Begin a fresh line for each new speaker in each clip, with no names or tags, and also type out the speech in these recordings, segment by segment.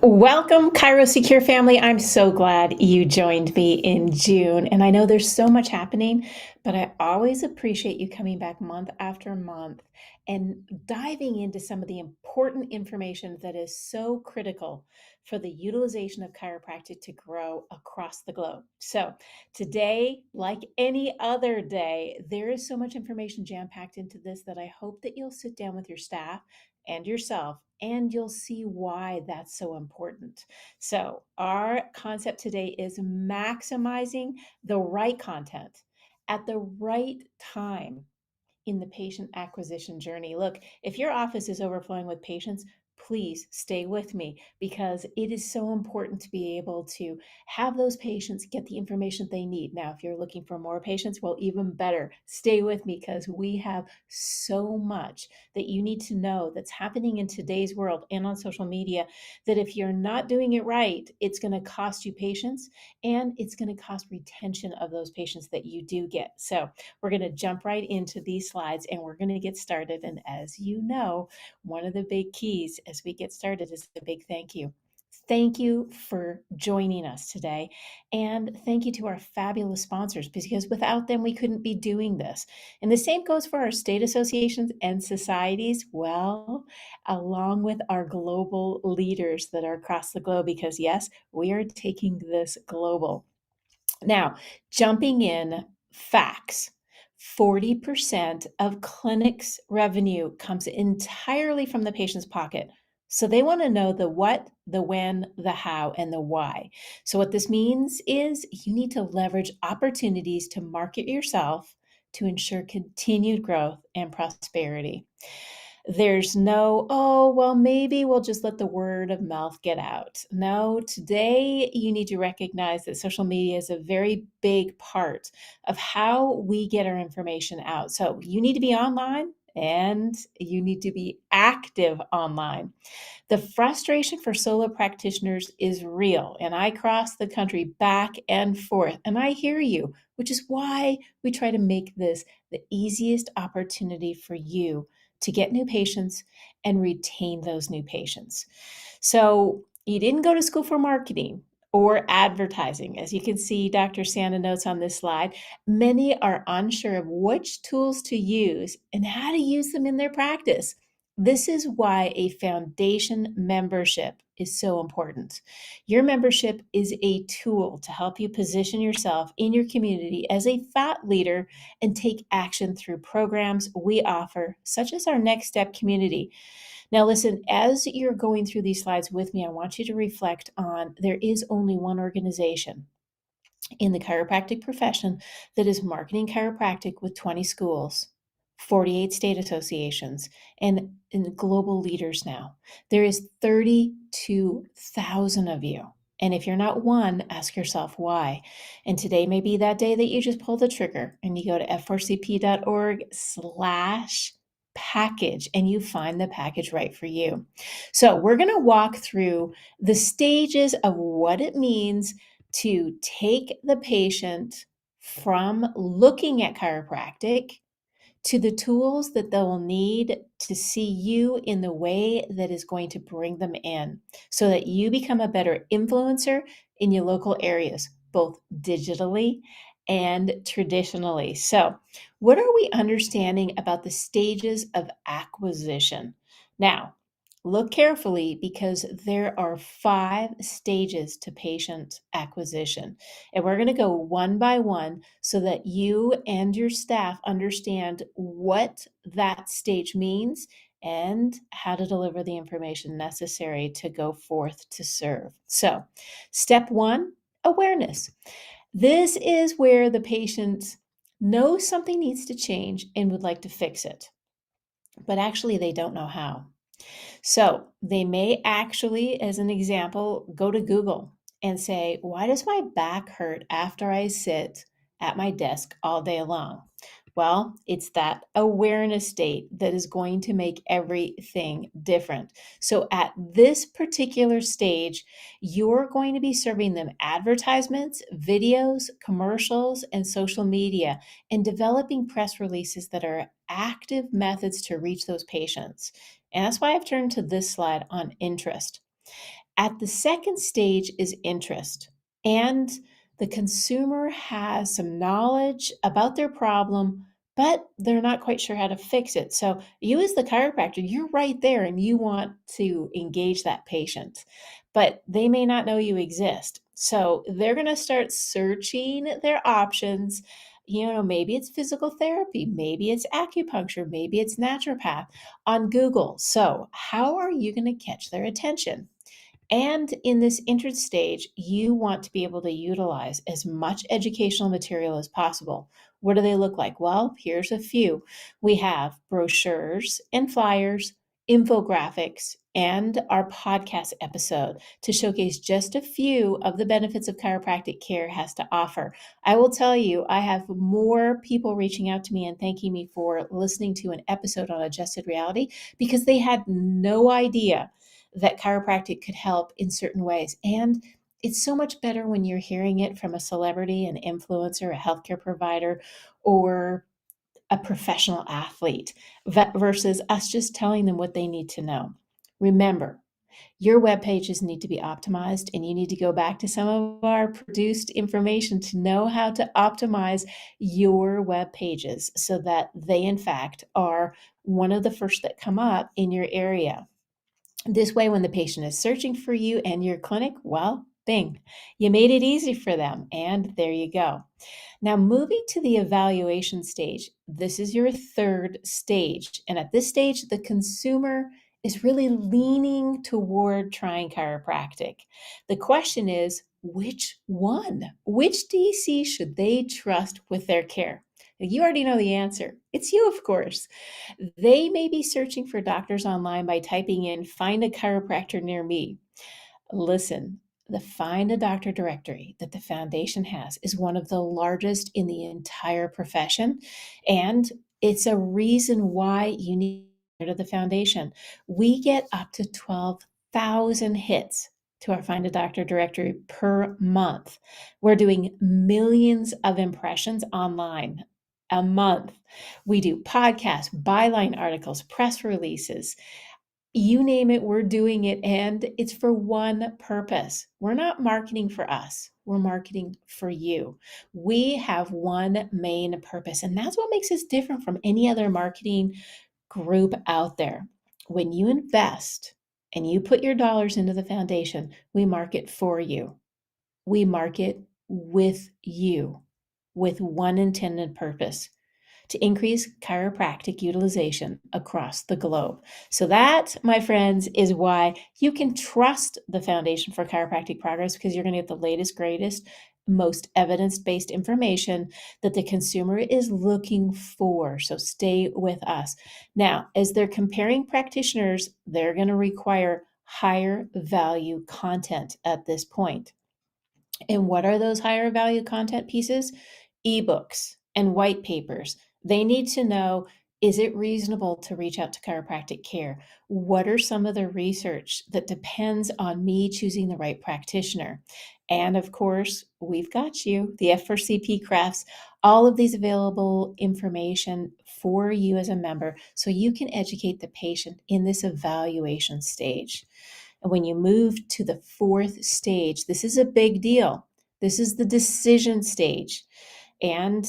Welcome, Cairo Secure family. I'm so glad you joined me in June. And I know there's so much happening, but I always appreciate you coming back month after month and diving into some of the important information that is so critical for the utilization of chiropractic to grow across the globe. So, today, like any other day, there is so much information jam packed into this that I hope that you'll sit down with your staff and yourself, and you'll see why that's so important. So, our concept today is maximizing the right content at the right time in the patient acquisition journey. Look, if your office is overflowing with patients, please stay with me because it is so important to be able to have those patients get the information they need. Now, if you're looking for more patients, well, even better, stay with me because we have so much that you need to know that's happening in today's world and on social media that if you're not doing it right, it's going to cost you patients and it's going to cost retention of those patients that you do get. So, we're going to jump right into these slides and we're going to get started. And as you know, one of the big keys as we get started is a big thank you. Thank you for joining us today. And thank you to our fabulous sponsors because without them, we couldn't be doing this. And the same goes for our state associations and societies, well, along with our global leaders that are across the globe, because yes, we are taking this global. Now, jumping in, facts. 40% of clinics' revenue comes entirely from the patient's pocket. So they want to know the what, the when, the how, and the why. So, what this means is you need to leverage opportunities to market yourself to ensure continued growth and prosperity. There's no, oh, well, maybe we'll just let the word of mouth get out. No, today you need to recognize that social media is a very big part of how we get our information out. So you need to be online and you need to be active online. The frustration for solo practitioners is real, and I cross the country back and forth, and I hear you, which is why we try to make this the easiest opportunity for you to get new patients and retain those new patients. So, you didn't go to school for marketing or advertising. As you can see, Dr. Santa notes on this slide, many are unsure of which tools to use and how to use them in their practice. This is why a foundation membership is so important. Your membership is a tool to help you position yourself in your community as a thought leader and take action through programs we offer, such as our Next Step community. Now, listen, as you're going through these slides with me, I want you to reflect on there is only one organization in the chiropractic profession that is marketing chiropractic with 20 schools, 48 state associations, and global leaders now. There is 32,000 of you. And if you're not one, ask yourself why. And today may be that day that you just pull the trigger and you go to f4cp.org/package and you find the package right for you. So we're going to walk through the stages of what it means to take the patient from looking at chiropractic to the tools that they'll need to see you in the way that is going to bring them in so that you become a better influencer in your local areas, both digitally and traditionally. So, what are we understanding about the stages of acquisition? Now, look carefully because there are 5 stages to patient acquisition. And we're going to go one by one so that you and your staff understand what that stage means and how to deliver the information necessary to go forth to serve. So, step 1, awareness. This is where the patient knows something needs to change and would like to fix it, but actually they don't know how. So they may actually, as an example, go to Google and say, why does my back hurt after I sit at my desk all day long? Well, it's that awareness state that is going to make everything different. So at this particular stage, you're going to be serving them advertisements, videos, commercials, and social media, and developing press releases that are active methods to reach those patients. And that's why I've turned to this slide on interest. At the second stage is interest, and the consumer has some knowledge about their problem, but they're not quite sure how to fix it. So, you as the chiropractor, you're right there and you want to engage that patient, but they may not know you exist. So, they're going to start searching their options. Maybe it's physical therapy, maybe it's acupuncture, maybe it's naturopath on Google. So, how are you going to catch their attention? And in this interest stage, you want to be able to utilize as much educational material as possible. What do they look like? Well, here's a few. We have brochures and flyers, infographics, and our podcast episode to showcase just a few of the benefits of chiropractic care has to offer. I will tell you, I have more people reaching out to me and thanking me for listening to an episode on adjusted reality because they had no idea that chiropractic could help in certain ways. And it's so much better when you're hearing it from a celebrity, an influencer, a healthcare provider, or a professional athlete versus us just telling them what they need to know. Remember, your web pages need to be optimized, and you need to go back to some of our produced information to know how to optimize your web pages so that they, in fact, are one of the first that come up in your area. This way, when the patient is searching for you and your clinic, well, bing, you made it easy for them. And there you go. Now, moving to the evaluation stage, this is your third stage. And at this stage, the consumer is really leaning toward trying chiropractic. The question is, which one? Which DC should they trust with their care? You already know the answer. It's you, of course. They may be searching for doctors online by typing in find a chiropractor near me. Listen, the Find a Doctor directory that the foundation has is one of the largest in the entire profession. And it's a reason why you need to go to the foundation. We get up to 12,000 hits to our Find a Doctor directory per month. We're doing millions of impressions online a month. We do podcasts, byline articles, press releases, you name it, we're doing it, and it's for one purpose. We're not marketing for us, we're marketing for you. We have one main purpose, and that's what makes us different from any other marketing group out there. When you invest and you put your dollars into the foundation, we market for you. We market with you, with one intended purpose to increase chiropractic utilization across the globe. So, that, my friends, is why you can trust the Foundation for Chiropractic Progress because you're going to get the latest, greatest, most evidence based information that the consumer is looking for. So, stay with us. Now, as they're comparing practitioners, they're going to require higher value content at this point. And what are those higher value content pieces? Ebooks and white papers. They need to know, is it reasonable to reach out to chiropractic care? What are some of the research that depends on me choosing the right practitioner? And of course, we've got you, the F4CP crafts, all of these available information for you as a member so you can educate the patient in this evaluation stage. And when you move to the fourth stage, this is a big deal. This is the decision stage. And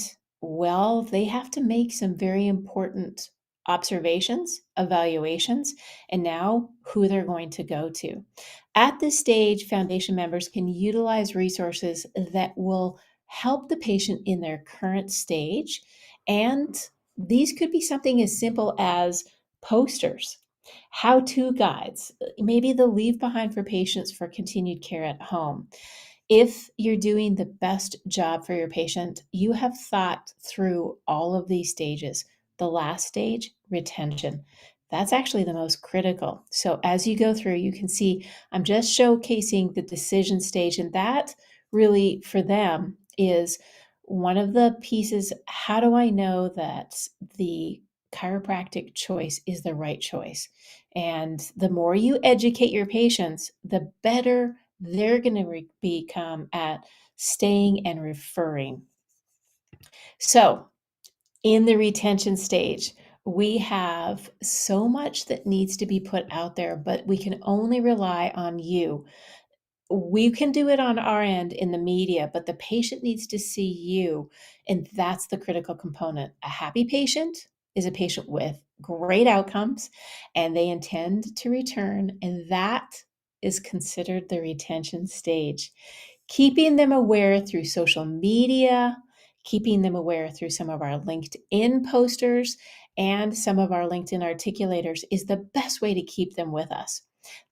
well, they have to make some very important observations, evaluations, and now who they're going to go to. At this stage, foundation members can utilize resources that will help the patient in their current stage. And these could be something as simple as posters, how to guides, maybe the leave behind for patients for continued care at home. If you're doing the best job for your patient, you have thought through all of these stages. The last stage, retention. That's actually the most critical. So as you go through, you can see I'm just showcasing the decision stage, and that really for them is one of the pieces. How do I know that the chiropractic choice is the right choice? And the more you educate your patients, the better they're going to become at staying and referring. So, in the retention stage, We have so much that needs to be put out there, but we can only rely on you. We can do it on our end in the media, but the patient needs to see you, and that's the critical component. A happy patient is a patient with great outcomes, and they intend to return, and that is considered the retention stage. Keeping them aware through social media, keeping them aware through some of our LinkedIn posters and some of our LinkedIn articulators is the best way to keep them with us.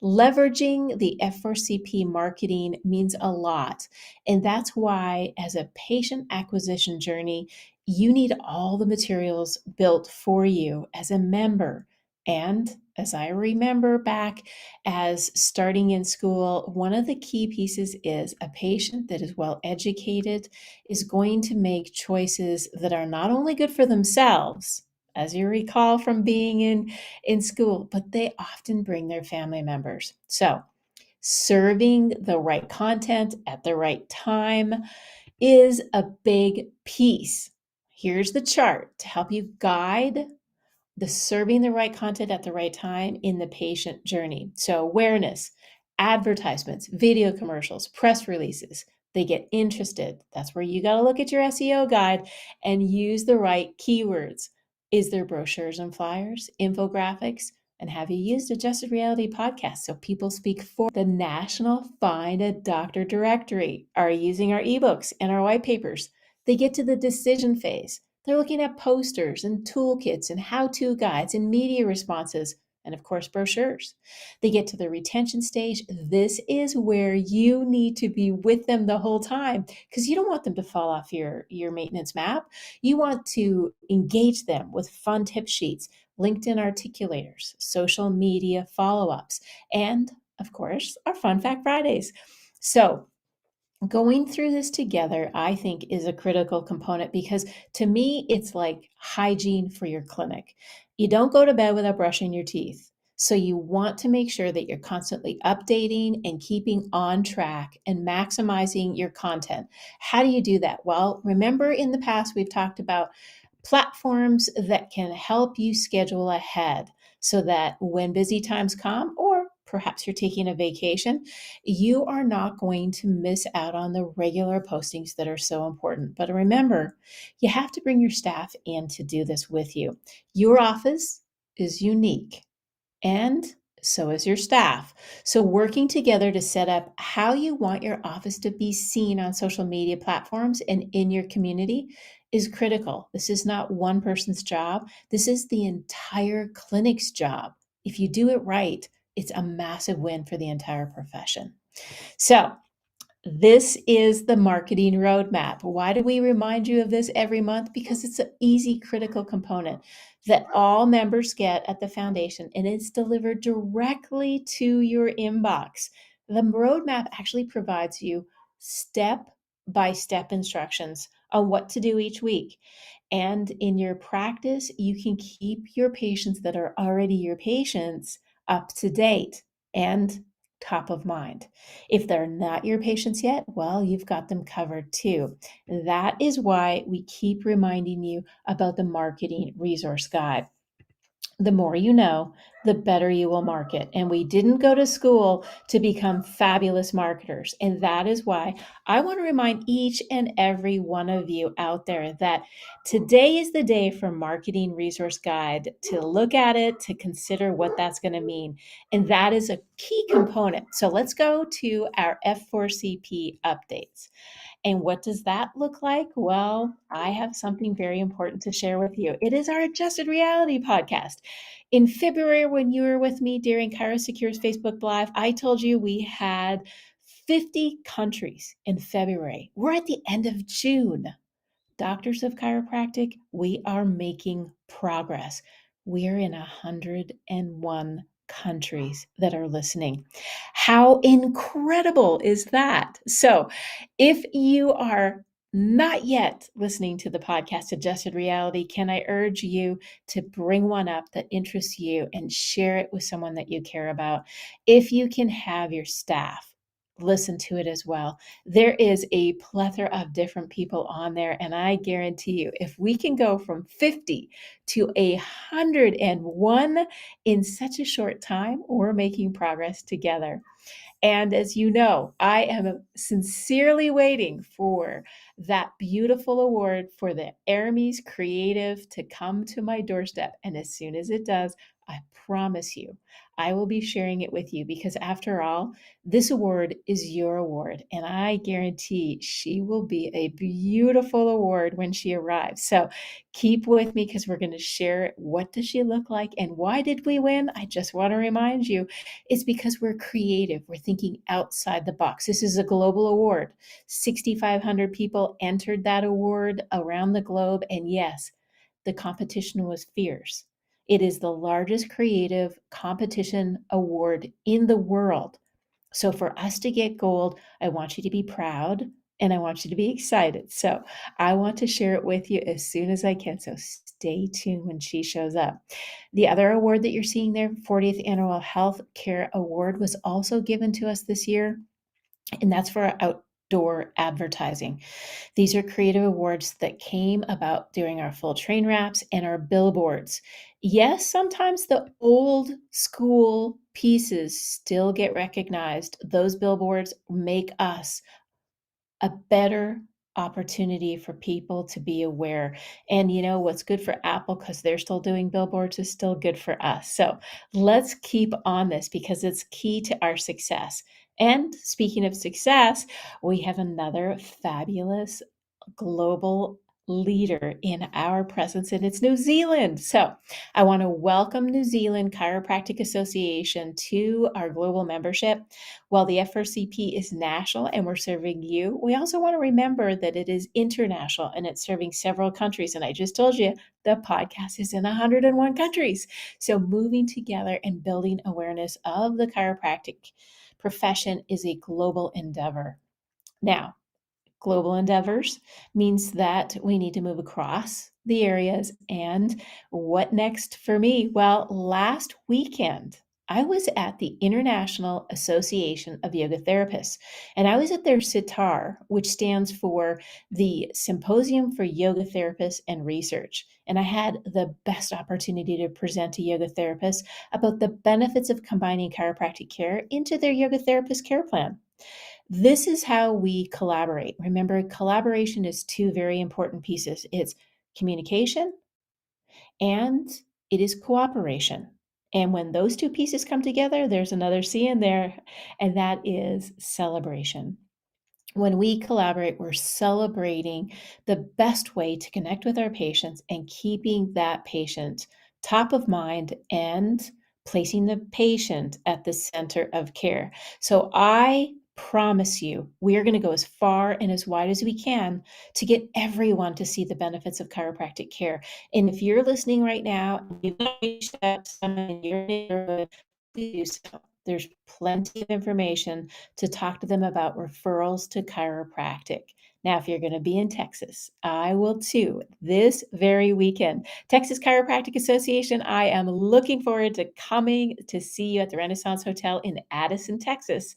Leveraging the F4CP marketing means a lot. And that's why, as a patient acquisition journey, you need all the materials built for you as a member. And as I remember back as starting in school, one of the key pieces is a patient that is well educated is going to make choices that are not only good for themselves, as you recall from being in school, but they often bring their family members. So, serving the right content at the right time is a big piece. Here's the chart to help you guide the serving the right content at the right time in the patient journey. So, awareness, advertisements, video commercials, press releases, they get interested. That's where you got to look at your SEO guide and use the right keywords. Is there brochures and flyers, infographics? And have you used Adjusted Reality Podcast so people speak for the National Find a Doctor Directory? Are using our ebooks and our white papers? They get to the decision phase. They're looking at posters and toolkits and how-to guides and media responses and of course brochures. They get to the retention stage. This is where you need to be with them the whole time because you don't want them to fall off your maintenance map. You want to engage them with fun tip sheets, LinkedIn articulators, social media follow-ups, and of course, our Fun Fact Fridays. So, going through this together, I think, is a critical component because to me, it's like hygiene for your clinic. You don't go to bed without brushing your teeth. So you want to make sure that you're constantly updating and keeping on track and maximizing your content. How do you do that? Well, remember in the past, we've talked about platforms that can help you schedule ahead so that when busy times come, or perhaps you're taking a vacation, you are not going to miss out on the regular postings that are so important. But remember, you have to bring your staff in to do this with you. Your office is unique, and so is your staff. So, working together to set up how you want your office to be seen on social media platforms and in your community is critical. This is not one person's job, this is the entire clinic's job. If you do it right, it's a massive win for the entire profession. So, this is the marketing roadmap. Why do we remind you of this every month? Because it's an easy, critical component that all members get at the foundation, and it's delivered directly to your inbox. The roadmap actually provides you step by step instructions on what to do each week. And in your practice, you can keep your patients that are already your patients up to date and top of mind. If they're not your patients yet, well, you've got them covered too. That is why we keep reminding you about the marketing resource guide. The more you know, the better you will market. And we didn't go to school to become fabulous marketers. And that is why I want to remind each and every one of you out there that today is the day for Marketing Resource Guide to look at it, to consider what that's going to mean. And that is a key component. So let's go to our F4CP updates. And what does that look like? Well, I have something very important to share with you. It is our Adjusted Reality podcast. In February, when you were with me during ChiroSecure's Facebook Live, I told you we had 50 countries in February. We're at the end of June. Doctors of Chiropractic, we are making progress. We're in 101 countries that are listening. How incredible is that? So, if you are not yet listening to the podcast Adjusted Reality, can I urge you to bring one up that interests you and share it with someone that you care about? If you can have your staff listen to it as well. There is a plethora of different people on there, and I guarantee you, if we can go from 50 to 101 in such a short time, we're making progress together. And as you know, I am sincerely waiting for that beautiful award for the Aramis Creative to come to my doorstep. And as soon as it does, I promise you, I will be sharing it with you because, after all, this award is your award. And I guarantee she will be a beautiful award when she arrives. So keep with me because we're going to share what does she look like and why did we win? I just want to remind you it's because we're creative. We're thinking outside the box. This is a global award. 6,500 people entered that award around the globe. And yes, the competition was fierce. It is the largest creative competition award in the world. So for us to get gold, I want you to be proud and I want you to be excited. So I want to share it with you as soon as I can. So stay tuned when she shows up. The other award that you're seeing there, 40th Annual Health Care Award, was also given to us this year, and that's for our outdoor advertising. These are creative awards that came about during our full train wraps and our billboards. Yes, sometimes the old school pieces still get recognized. Those billboards make us a better opportunity for people to be aware. And you know what's good for Apple because they're still doing billboards is still good for us. So let's keep on this because it's key to our success. And speaking of success, we have another fabulous global leader in our presence, and it's New Zealand. So I want to welcome New Zealand Chiropractic Association to our global membership. While the FRCP is national and we're serving you, we also want to remember that it is international and it's serving several countries. And I just told you the podcast is in 101 countries. So moving together and building awareness of the chiropractic profession is a global endeavor. Now, global endeavors means that we need to move across the areas. And what next for me? Well, last weekend, I was at the International Association of Yoga Therapists, and I was at their SITAR, which stands for the Symposium for Yoga Therapists and Research. And I had the best opportunity to present to yoga therapists about the benefits of combining chiropractic care into their yoga therapist care plan. This is how we collaborate. Remember, collaboration is two very important pieces. It's communication and it is cooperation. And when those two pieces come together, there's another C in there, and that is celebration. When we collaborate, we're celebrating the best way to connect with our patients and keeping that patient top of mind and placing the patient at the center of care. So I promise you, we are going to go as far and as wide as we can to get everyone to see the benefits of chiropractic care. And if you're listening right now, and you've not reached out to someone in your neighborhood, please do so. There's plenty of information to talk to them about referrals to chiropractic. Now, if you're going to be in Texas, I will too this very weekend. Texas Chiropractic Association, I am looking forward to coming to see you at the Renaissance Hotel in Addison, Texas.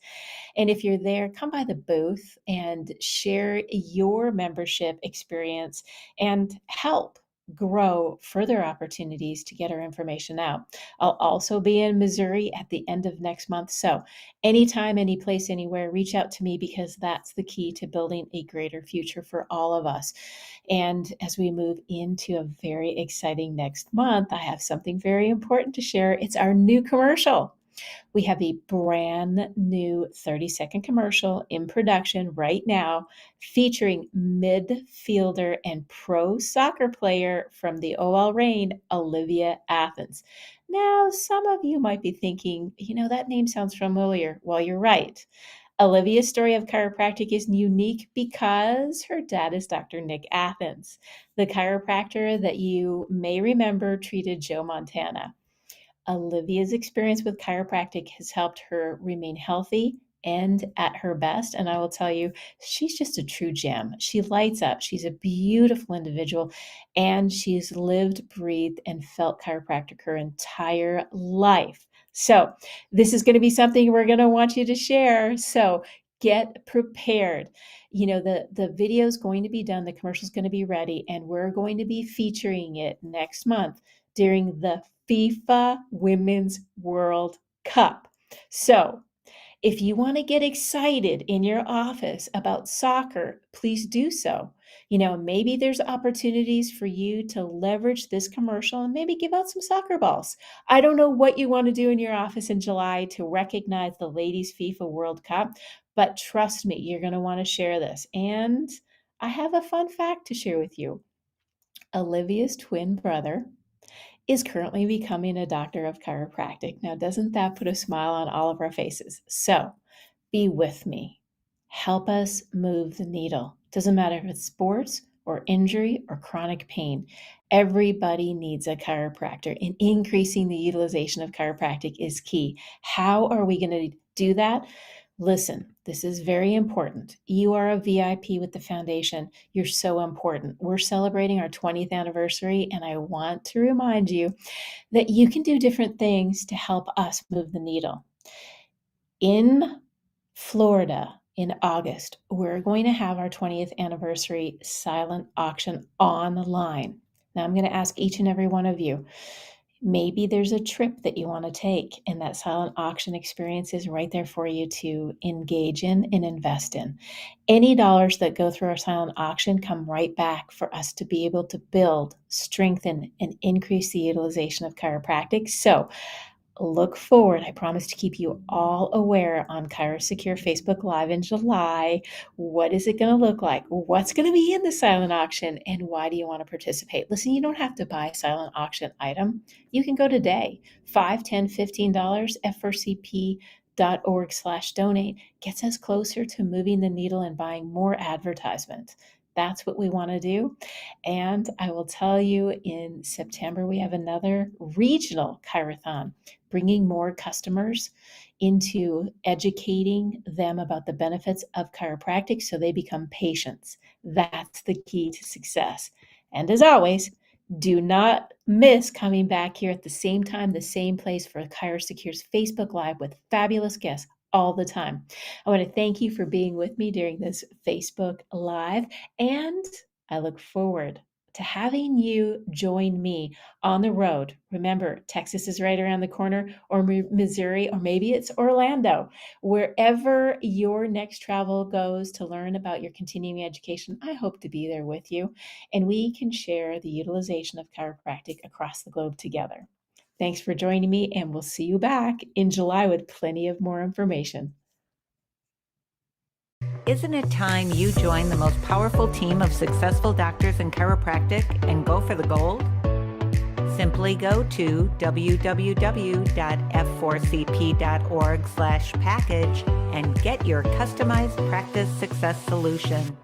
And if you're there, come by the booth and share your membership experience and help grow further opportunities to get our information out. I'll also be in Missouri at the end of next month. So, anytime, any place, anywhere, reach out to me because that's the key to building a greater future for all of us. And as we move into a very exciting next month, I have something very important to share. It's our new commercial. We have a brand new 30-second commercial in production right now featuring midfielder and pro soccer player from the OL Reign, Olivia Athens. Now, some of you might be thinking, that name sounds familiar. Well, you're right. Olivia's story of chiropractic is unique because her dad is Dr. Nick Athens, the chiropractor that you may remember treated Joe Montana. Olivia's experience with chiropractic has helped her remain healthy and at her best. And I will tell you, she's just a true gem. She lights up. She's a beautiful individual, and she's lived, breathed, and felt chiropractic her entire life. So, this is going to be something we're going to want you to share. So, Get prepared. The video is going to be done, the commercial is going to be ready, and we're going to be featuring it next month during the FIFA Women's World Cup. So if you want to get excited in your office about soccer, please do so. Maybe there's opportunities for you to leverage this commercial and maybe give out some soccer balls. I don't know what you want to do in your office in July to recognize the Ladies FIFA World Cup, but trust me, you're going to want to share this. And I have a fun fact to share with you. Olivia's twin brother is currently becoming a doctor of chiropractic. Now, doesn't that put a smile on all of our faces? So, be with me. Help us move the needle. Doesn't matter if it's sports or injury or chronic pain. Everybody needs a chiropractor, and increasing the utilization of chiropractic is key. How are we going to do that? Listen, this is very important. You are a VIP with the foundation. You're so important. We're celebrating our 20th anniversary, and I want to remind you that you can do different things to help us move the needle. In Florida in August, we're going to have our 20th anniversary silent auction online. Now, I'm going to ask each and every one of you, maybe there's a trip that you want to take, and that silent auction experience is right there for you to engage in and invest in. Any dollars that go through our silent auction come right back for us to be able to build, strengthen, and increase the utilization of chiropractic. So look forward. I promise to keep you all aware on ChiroSecure Facebook Live in July. What is it going to look like? What's going to be in the silent auction? And why do you want to participate? Listen, you don't have to buy a silent auction item. You can go today. $5, $10, $15, frcp.org/donate gets us closer to moving the needle and buying more advertisement. That's what we want to do. And I will tell you, in September, we have another regional Chirothon, bringing more customers into educating them about the benefits of chiropractic so they become patients. That's the key to success. And as always, do not miss coming back here at the same time, the same place for ChiroSecure's Facebook Live with fabulous guests all the time. I want to thank you for being with me during this Facebook Live, and I look forward to having you join me on the road. Remember, Texas is right around the corner, or Missouri, or maybe it's Orlando. Wherever your next travel goes to learn about your continuing education, I hope to be there with you, and we can share the utilization of chiropractic across the globe together. Thanks for joining me, and we'll see you back in July with plenty of more information.
Isn't it time you join the most powerful team of successful doctors in chiropractic and go for the gold? Simply go to www.f4cp.org/package and get your customized practice success solution.